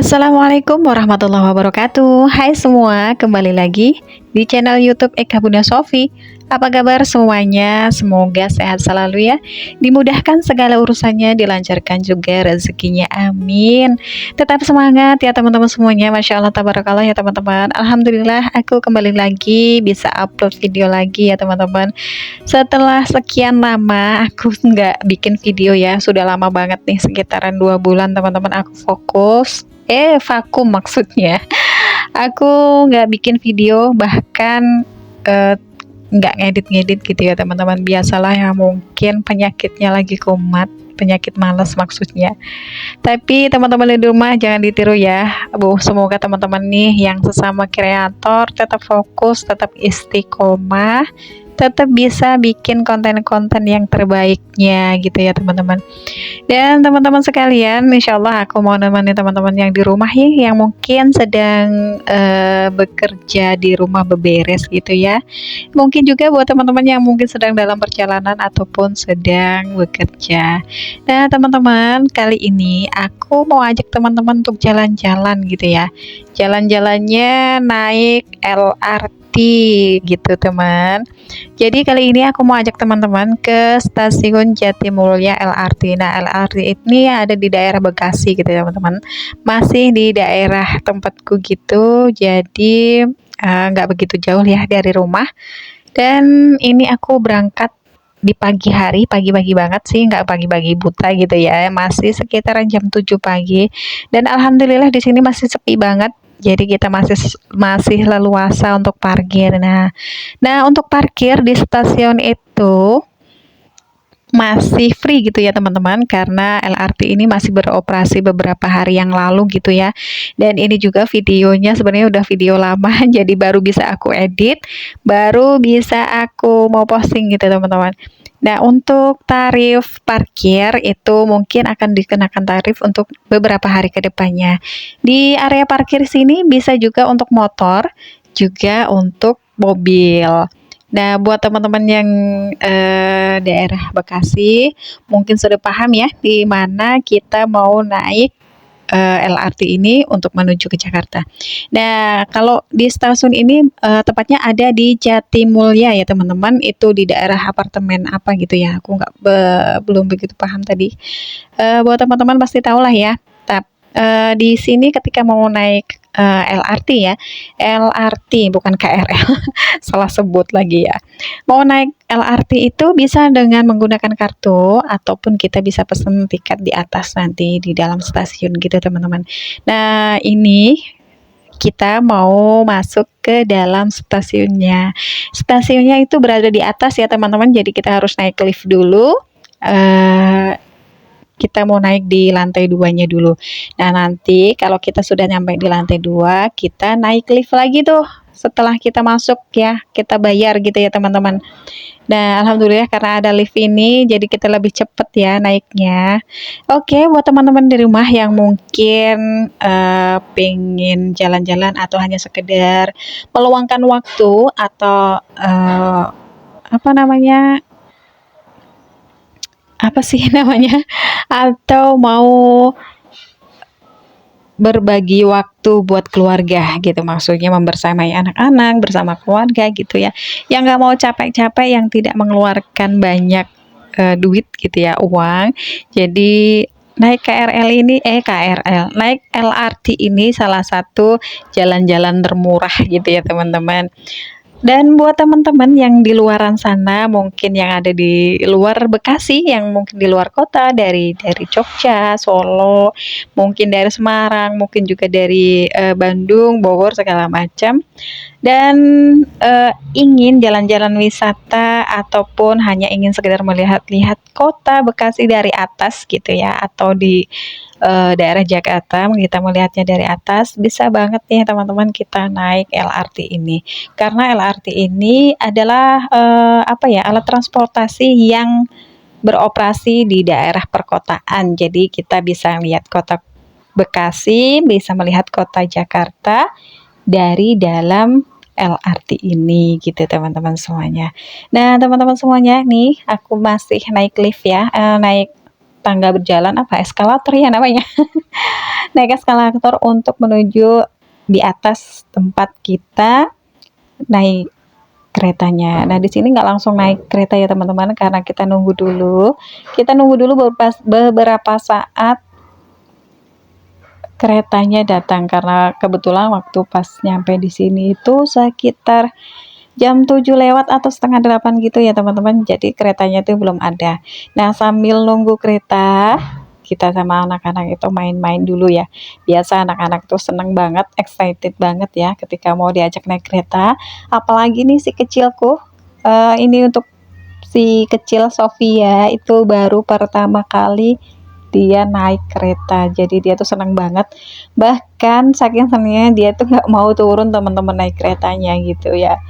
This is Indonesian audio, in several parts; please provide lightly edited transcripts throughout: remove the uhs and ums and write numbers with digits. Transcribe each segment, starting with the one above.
Assalamualaikum warahmatullahi wabarakatuh. Hai semua, kembali lagi di channel YouTube Eka Bunda Sofi. Apa kabar semuanya? Semoga sehat selalu ya. Dimudahkan segala urusannya, dilancarkan juga rezekinya. Amin. Tetap semangat ya teman-teman semuanya. Masya Allah, tabarakallah ya teman-teman. Alhamdulillah aku kembali lagi bisa upload video lagi ya teman-teman. Setelah sekian lama aku nggak bikin video ya. Sudah lama banget nih, sekitaran 2 bulan teman-teman aku vakum maksudnya. Aku nggak bikin video, bahkan nggak ngedit-ngedit gitu ya teman-teman. Biasalah ya, mungkin penyakitnya lagi kumat, penyakit malas maksudnya. Tapi teman-teman di rumah jangan ditiru ya. Semoga teman-teman nih yang sesama kreator tetap fokus, tetap istiqomah, tetap bisa bikin konten-konten yang terbaiknya gitu ya teman-teman. Dan teman-teman sekalian, insya Allah aku mau nemenin teman-teman yang di rumah ya, yang mungkin sedang bekerja di rumah, beberes gitu ya. Mungkin juga buat teman-teman yang mungkin sedang dalam perjalanan ataupun sedang bekerja. Nah teman-teman, kali ini aku mau ajak teman-teman untuk jalan-jalan gitu ya. Jalan-jalannya naik LRT gitu teman. Jadi kali ini aku mau ajak teman-teman ke stasiun Jatimulya LRT. Nah, LRT ini ada di daerah Bekasi gitu ya teman-teman. Masih di daerah tempatku gitu. Jadi nggak begitu jauh ya dari rumah. Dan ini aku berangkat di pagi hari, pagi-pagi banget sih, nggak pagi-pagi buta gitu ya. Masih sekitaran jam 7 pagi. Dan alhamdulillah di sini masih sepi banget. Jadi kita masih leluasa untuk parkir. Nah, untuk parkir di stasiun itu masih free gitu ya teman-teman, karena LRT ini masih beroperasi beberapa hari yang lalu gitu ya. Dan ini juga videonya sebenarnya udah video lama jadi baru bisa aku edit, baru bisa aku mau posting gitu teman-teman. Nah, untuk tarif parkir itu mungkin akan dikenakan tarif untuk beberapa hari ke depannya. Di area parkir sini bisa juga untuk motor, juga untuk mobil. Nah, buat teman-teman yang daerah Bekasi, mungkin sudah paham ya di mana kita mau naik LRT ini untuk menuju ke Jakarta. Nah, kalau di stasiun ini tepatnya ada di Jatimulya ya teman-teman, itu di daerah apartemen apa gitu ya. Aku belum begitu paham tadi. Buat teman-teman pasti tahu lah ya. Di sini ketika mau naik LRT ya, LRT bukan KRL, salah sebut lagi ya. Mau naik LRT itu bisa dengan menggunakan kartu ataupun kita bisa pesen tiket di atas nanti di dalam stasiun gitu teman-teman. Nah, ini kita mau masuk ke dalam stasiunnya. Stasiunnya itu berada di atas ya teman-teman, jadi kita harus naik lift dulu. Kita mau naik di lantai 2-nya dulu. Nah, nanti kalau kita sudah nyampe di lantai 2, kita naik lift lagi tuh. Setelah kita masuk ya, kita bayar gitu ya teman-teman. Nah, alhamdulillah karena ada lift ini, jadi kita lebih cepet ya naiknya. Oke, buat teman-teman di rumah yang mungkin pengen jalan-jalan atau hanya sekedar meluangkan waktu atau apa namanya, apa sih namanya, atau mau berbagi waktu buat keluarga gitu, maksudnya membersamai anak-anak bersama keluarga gitu ya, yang nggak mau capek-capek, yang tidak mengeluarkan banyak duit gitu ya, uang. Jadi naik naik LRT ini salah satu jalan-jalan termurah gitu ya teman-teman. Dan buat teman-teman yang di luaran sana, mungkin yang ada di luar Bekasi, yang mungkin di luar kota, dari Jogja, Solo, mungkin dari Semarang, mungkin juga dari Bandung, Bogor segala macam. Dan ingin jalan-jalan wisata ataupun hanya ingin sekedar melihat-lihat kota Bekasi dari atas gitu ya, atau di daerah Jakarta kita melihatnya dari atas, bisa banget nih teman-teman kita naik LRT ini. Karena LRT ini adalah apa ya, alat transportasi yang beroperasi di daerah perkotaan. Jadi kita bisa lihat kota Bekasi, bisa melihat kota Jakarta dari dalam LRT ini gitu teman-teman semuanya. Nah teman-teman semuanya nih, aku masih naik lift ya, naik tangga berjalan, apa eskalator ya namanya. Naik eskalator untuk menuju di atas tempat kita naik keretanya. Nah, di sini nggak langsung naik kereta ya teman-teman, karena kita nunggu dulu. Kita nunggu dulu beberapa saat keretanya datang, karena kebetulan waktu pas nyampe di sini itu sekitar jam 7 lewat atau setengah 8 gitu ya teman-teman. Jadi keretanya itu belum ada. Nah, sambil nunggu kereta, kita sama anak-anak itu main-main dulu ya. Biasa anak-anak tuh seneng banget, excited banget ya ketika mau diajak naik kereta. Apalagi nih si kecilku, ini untuk si kecil Sofia itu baru pertama kali dia naik kereta, jadi dia tuh seneng banget. Bahkan saking senengnya dia tuh nggak mau turun teman-teman naik keretanya gitu ya.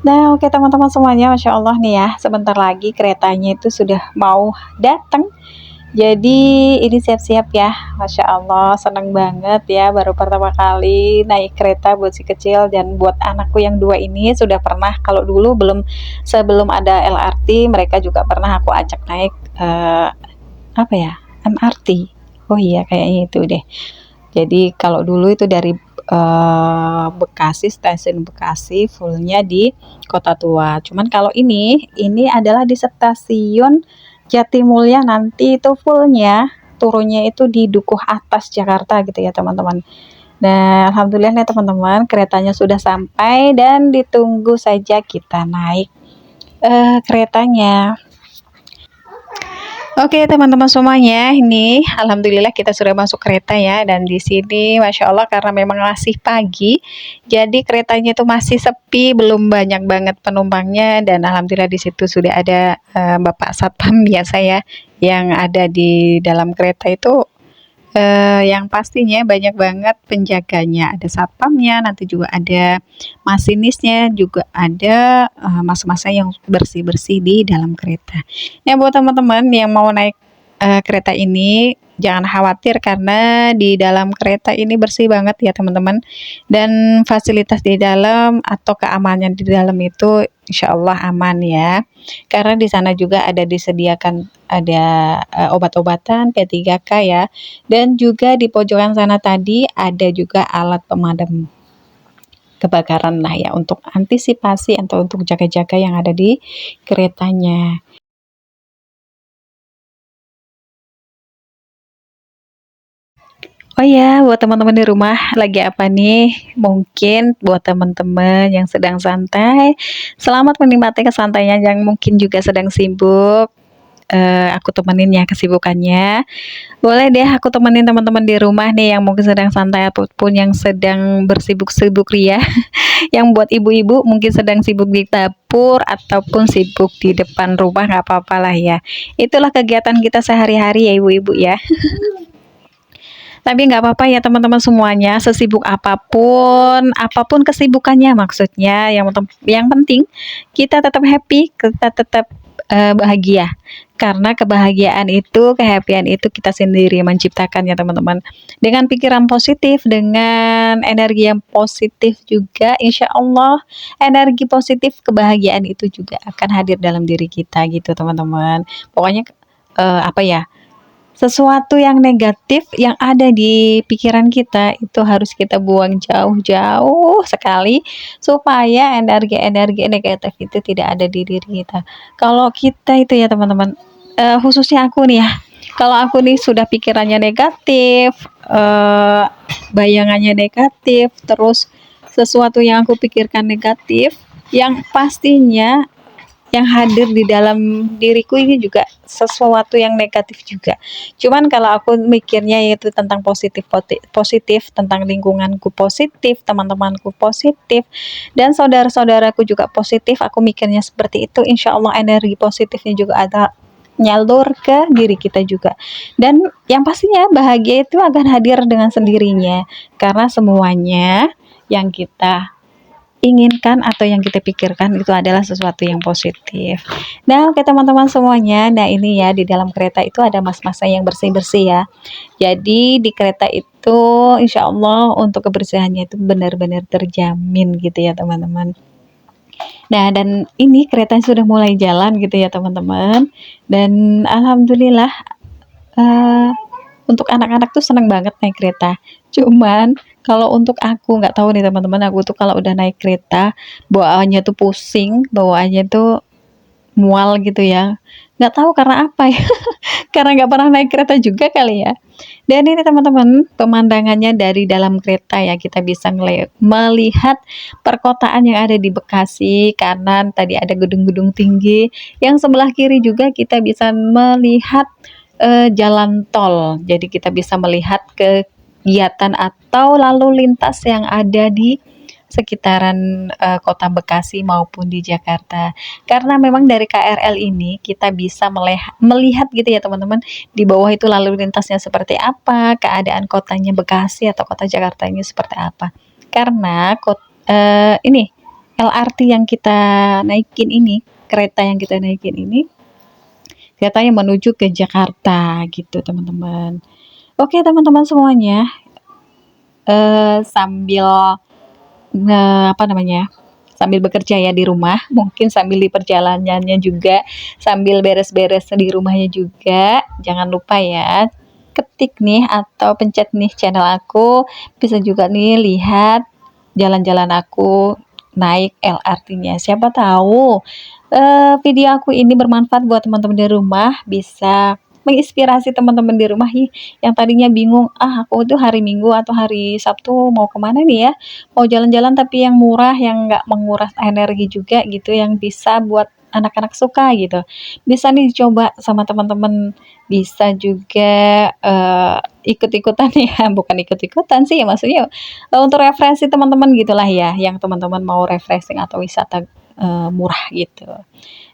Nah, oke teman-teman semuanya, Masya Allah nih ya, sebentar lagi keretanya itu sudah mau datang. Jadi ini siap-siap ya, Masya Allah, seneng banget ya, baru pertama kali naik kereta buat si kecil, dan buat anakku yang dua ini sudah pernah, kalau dulu sebelum ada LRT, mereka juga pernah aku ajak naik apa ya, MRT. Oh iya, kayaknya itu deh. Jadi kalau dulu itu dari Bekasi, stasiun Bekasi, fullnya di Kota Tua. Cuman kalau ini adalah di stasiun Jatimulya, nanti itu fullnya turunnya itu di Dukuh Atas Jakarta gitu ya teman-teman. Nah, alhamdulillah nih teman-teman, keretanya sudah sampai dan ditunggu saja kita naik keretanya. Oke teman-teman semuanya, ini alhamdulillah kita sudah masuk kereta ya, dan di sini Masya Allah karena memang masih pagi, jadi keretanya itu masih sepi, belum banyak banget penumpangnya, dan alhamdulillah di situ sudah ada Bapak Satpam biasa ya, yang ada di dalam kereta itu, yang pastinya banyak banget penjaganya, ada satpamnya, nanti juga ada masinisnya, juga ada masa-masa yang bersih-bersih di dalam kereta. Nah, buat teman-teman yang mau naik kereta ini, jangan khawatir karena di dalam kereta ini bersih banget ya teman-teman, dan fasilitas di dalam atau keamanan di dalam itu insya Allah aman ya, karena di sana juga ada disediakan, ada obat-obatan P3K ya, dan juga di pojokan sana tadi ada juga alat pemadam kebakaran lah ya, untuk antisipasi atau untuk jaga-jaga yang ada di keretanya. Oh ya, buat teman-teman di rumah lagi apa nih? Mungkin buat teman-teman yang sedang santai, selamat menikmati kesantaian, yang mungkin juga sedang sibuk. Aku temenin ya kesibukannya. Boleh deh aku temenin teman-teman di rumah nih yang mungkin sedang santai ataupun yang sedang bersibuk-sibuk ria. Yang buat ibu-ibu mungkin sedang sibuk di dapur ataupun sibuk di depan rumah, nggak apa-apa lah ya. Itulah kegiatan kita sehari-hari ya ibu-ibu ya. Tapi nggak apa-apa ya teman-teman semuanya, sesibuk apapun, apapun kesibukannya maksudnya, yang penting kita tetap happy, kita tetap bahagia. Karena kebahagiaan itu, kehappyan itu kita sendiri menciptakan ya teman-teman. Dengan pikiran positif, dengan energi yang positif juga, insya Allah energi positif kebahagiaan itu juga akan hadir dalam diri kita gitu teman-teman. Pokoknya apa ya, sesuatu yang negatif yang ada di pikiran kita itu harus kita buang jauh-jauh sekali, supaya energi-energi negatif itu tidak ada di diri kita. Kalau kita itu ya teman-teman, khususnya aku nih ya, kalau aku nih sudah pikirannya negatif, bayangannya negatif, terus sesuatu yang aku pikirkan negatif, yang pastinya yang hadir di dalam diriku ini juga sesuatu yang negatif juga. Cuman kalau aku mikirnya yaitu tentang positif, positif, tentang lingkunganku positif, teman-temanku positif, dan saudara-saudaraku juga positif, aku mikirnya seperti itu, insya Allah energi positifnya juga ada nyalur ke diri kita juga. Dan yang pastinya bahagia itu akan hadir dengan sendirinya, karena semuanya yang kita inginkan atau yang kita pikirkan itu adalah sesuatu yang positif. Nah, oke teman-teman semuanya, nah ini ya di dalam kereta itu ada mas-masa yang bersih-bersih ya. Jadi di kereta itu insya Allah untuk kebersihannya itu benar-benar terjamin gitu ya teman-teman. Nah, dan ini keretanya sudah mulai jalan gitu ya teman-teman. Dan alhamdulillah eee, untuk anak-anak tuh seneng banget naik kereta. Cuman kalau untuk aku nggak tahu nih teman-teman, aku tuh kalau udah naik kereta bawaannya tuh pusing, bawaannya tuh mual gitu ya. Nggak tahu karena apa ya, karena nggak pernah naik kereta juga kali ya. Dan ini teman-teman, pemandangannya dari dalam kereta ya, kita bisa melihat perkotaan yang ada di Bekasi, kanan tadi ada gedung-gedung tinggi, yang sebelah kiri juga kita bisa melihat jalan tol. Jadi kita bisa melihat kegiatan atau lalu lintas yang ada di sekitaran kota Bekasi maupun di Jakarta. Karena memang dari KRL ini kita bisa melihat gitu ya teman-teman, di bawah itu lalu lintasnya seperti apa, keadaan kotanya Bekasi atau kota Jakarta ini seperti apa. Karena ini LRT yang kita naikin ini, kereta yang kita naikin ini, keretanya menuju ke Jakarta gitu teman-teman. Oke teman-teman semuanya, sambil apa namanya, sambil bekerja ya di rumah, mungkin sambil di perjalanannya juga, sambil beres-beres di rumahnya juga, jangan lupa ya, ketik nih atau pencet nih channel aku, bisa juga nih lihat jalan-jalan aku naik LRT-nya. Siapa tahu video aku ini bermanfaat buat teman-teman di rumah, bisa menginspirasi teman-teman di rumah yang tadinya bingung, ah aku tuh hari Minggu atau hari Sabtu mau kemana nih ya, mau jalan-jalan tapi yang murah, yang nggak menguras energi juga gitu, yang bisa buat anak-anak suka gitu. Bisa nih dicoba sama teman-teman, bisa juga ikut-ikutan ya, bukan ikut-ikutan sih, maksudnya untuk referensi teman-teman gitulah ya, yang teman-teman mau refreshing atau wisata murah gitu.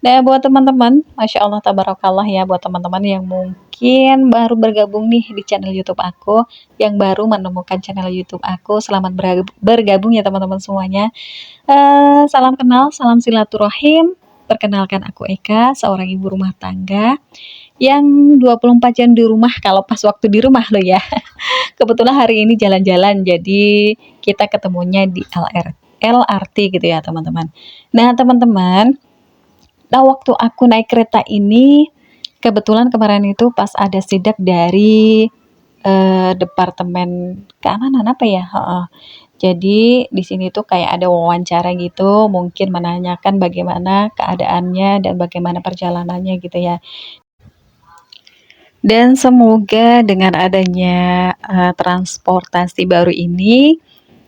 Nah, buat teman-teman, Masya Allah tabarakallah ya, buat teman-teman yang mungkin baru bergabung nih di channel YouTube aku, yang baru menemukan channel YouTube aku, selamat bergabung ya teman-teman semuanya. Salam kenal, salam silaturahim. Perkenalkan aku Eka, seorang ibu rumah tangga yang 24 jam di rumah kalau pas waktu di rumah loh ya. Kebetulan hari ini jalan-jalan, jadi kita ketemunya di LRT gitu ya teman-teman. Nah teman-teman, nah waktu aku naik kereta ini, kebetulan kemarin itu pas ada sidak dari departemen keamanan apa ya? Heeh. Jadi di sini tuh kayak ada wawancara gitu, mungkin menanyakan bagaimana keadaannya dan bagaimana perjalanannya gitu ya. Dan semoga dengan adanya transportasi baru ini,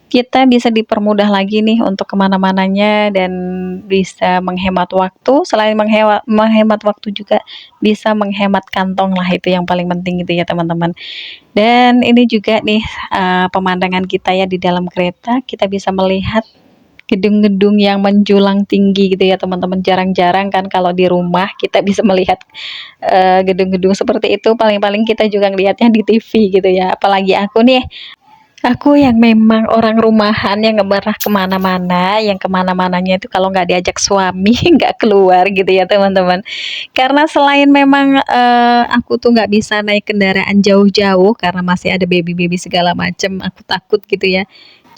kita bisa dipermudah lagi nih untuk kemana-mananya dan bisa menghemat waktu, selain menghemat waktu juga bisa menghemat kantong lah, itu yang paling penting gitu ya teman-teman. Dan ini juga nih pemandangan kita ya di dalam kereta, kita bisa melihat gedung-gedung yang menjulang tinggi gitu ya teman-teman, jarang-jarang kan kalau di rumah kita bisa melihat gedung-gedung seperti itu, paling-paling kita juga ngelihatnya di TV gitu ya, apalagi aku nih, aku yang memang orang rumahan yang nggak pernah kemana-mana, yang kemana-mananya itu kalau nggak diajak suami nggak keluar gitu ya teman-teman. Karena selain memang aku tuh nggak bisa naik kendaraan jauh-jauh karena masih ada baby-baby segala macem, aku takut gitu ya.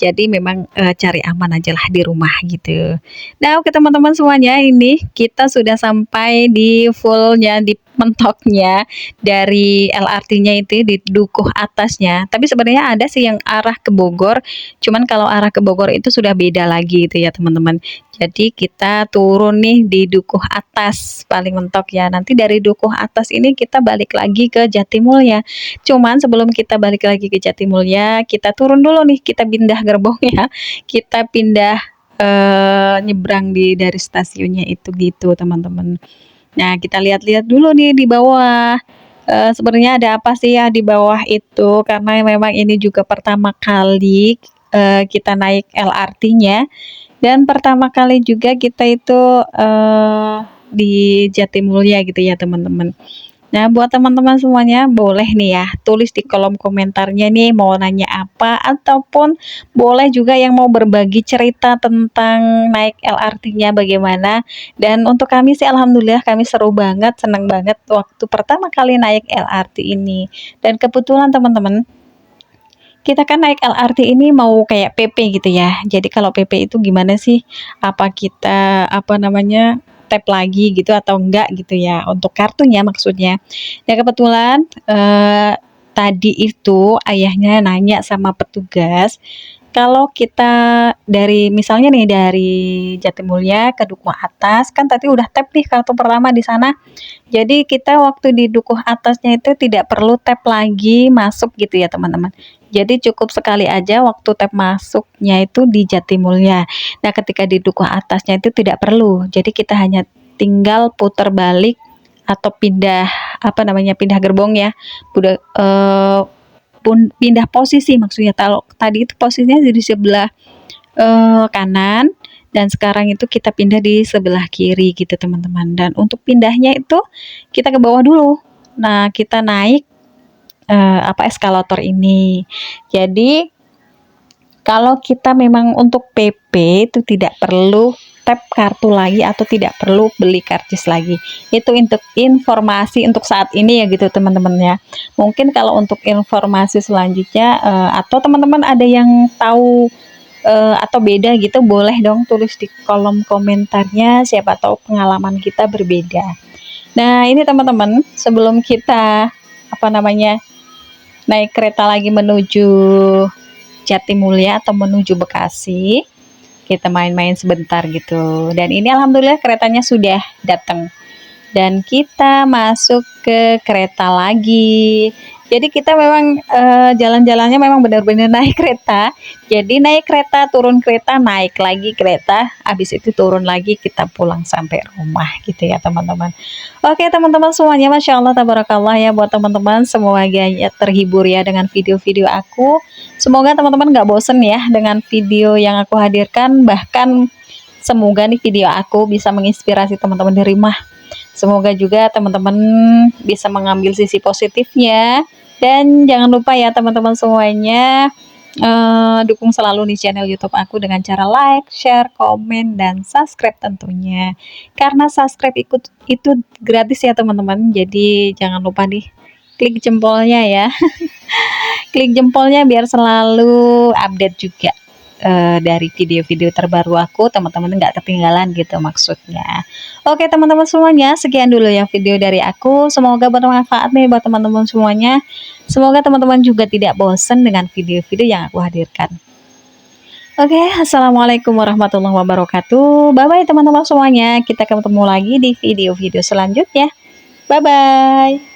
Jadi memang cari aman aja lah di rumah gitu. Nah oke teman-teman semuanya, ini kita sudah sampai di fullnya, di mentoknya dari LRT-nya itu di dukuh atasnya. Tapi sebenarnya ada sih yang arah ke Bogor, cuman kalau arah ke Bogor itu sudah beda lagi itu ya teman-teman. Jadi kita turun nih di dukuh atas paling mentok ya. Nanti dari dukuh atas ini kita balik lagi ke Jatimulya. Cuman sebelum kita balik lagi ke Jatimulya, kita turun dulu nih, kita pindah gerbong ya. Kita pindah nyebrang dari stasiunnya itu gitu teman-teman. Nah, kita lihat-lihat dulu nih di bawah. Sebenarnya ada apa sih ya di bawah itu? Karena memang ini juga pertama kali kita naik LRT-nya dan pertama kali juga kita itu di Jatimulya gitu ya, teman-teman. Nah, buat teman-teman semuanya boleh nih ya, tulis di kolom komentarnya nih mau nanya apa, ataupun boleh juga yang mau berbagi cerita tentang naik LRT-nya bagaimana. Dan untuk kami sih alhamdulillah kami seru banget, seneng banget waktu pertama kali naik LRT ini. Dan kebetulan teman-teman, kita kan naik LRT ini mau kayak PP gitu ya. Jadi kalau PP itu gimana sih? Apa kita apa namanya? tap lagi gitu atau enggak gitu ya, untuk kartunya maksudnya. Nah kebetulan tadi itu ayahnya nanya sama petugas, kalau kita dari misalnya nih dari Jatimulya ke Dukuh Atas, kan tadi udah tap nih kartu pertama di sana. Jadi kita waktu di Dukuh Atasnya itu tidak perlu tap lagi masuk gitu ya teman-teman. Jadi cukup sekali aja waktu tap masuknya itu di Jatimulya. Nah ketika di Dukuh Atasnya itu tidak perlu. Jadi kita hanya tinggal putar balik atau pindah apa namanya, pindah gerbong ya. Udah pun pindah posisi maksudnya. Kalau tadi itu posisinya di sebelah kanan, dan sekarang itu kita pindah di sebelah kiri gitu teman-teman. Dan untuk pindahnya itu kita ke bawah dulu. Nah kita naik eskalator ini. Jadi kalau kita memang untuk PP itu tidak perlu tap kartu lagi atau tidak perlu beli karcis lagi. Itu untuk informasi untuk saat ini ya gitu teman-teman ya. Mungkin kalau untuk informasi selanjutnya atau teman-teman ada yang tahu atau beda gitu, boleh dong tulis di kolom komentarnya, siapa tahu pengalaman kita berbeda. Nah ini teman-teman, sebelum kita apa namanya naik kereta lagi menuju Jatimulya atau menuju Bekasi, kita main-main sebentar gitu. Dan ini alhamdulillah keretanya sudah datang dan kita masuk ke kereta lagi. Jadi kita memang jalan-jalannya memang benar-benar naik kereta. Jadi naik kereta, turun kereta, naik lagi kereta, habis itu turun lagi, kita pulang sampai rumah gitu ya teman-teman. Oke teman-teman semuanya, Masya Allah tabarakallah ya buat teman-teman, semoga ya terhibur ya dengan video-video aku. Semoga teman-teman gak bosen ya dengan video yang aku hadirkan. Bahkan semoga nih video aku bisa menginspirasi teman-teman di rumah. Semoga juga teman-teman bisa mengambil sisi positifnya. Dan jangan lupa ya teman-teman semuanya, dukung selalu di channel YouTube aku dengan cara like, share, komen, dan subscribe tentunya. Karena subscribe itu gratis ya teman-teman. Jadi jangan lupa nih klik jempolnya ya. Klik jempolnya biar selalu update juga dari video-video terbaru aku, teman-teman nggak ketinggalan gitu maksudnya. Oke teman-teman semuanya, sekian dulu ya video dari aku, semoga bermanfaat nih buat teman-teman semuanya. Semoga teman-teman juga tidak bosan dengan video-video yang aku hadirkan. Oke, assalamualaikum warahmatullahi wabarakatuh. Bye bye teman-teman semuanya, kita ketemu lagi di video-video selanjutnya. Bye bye.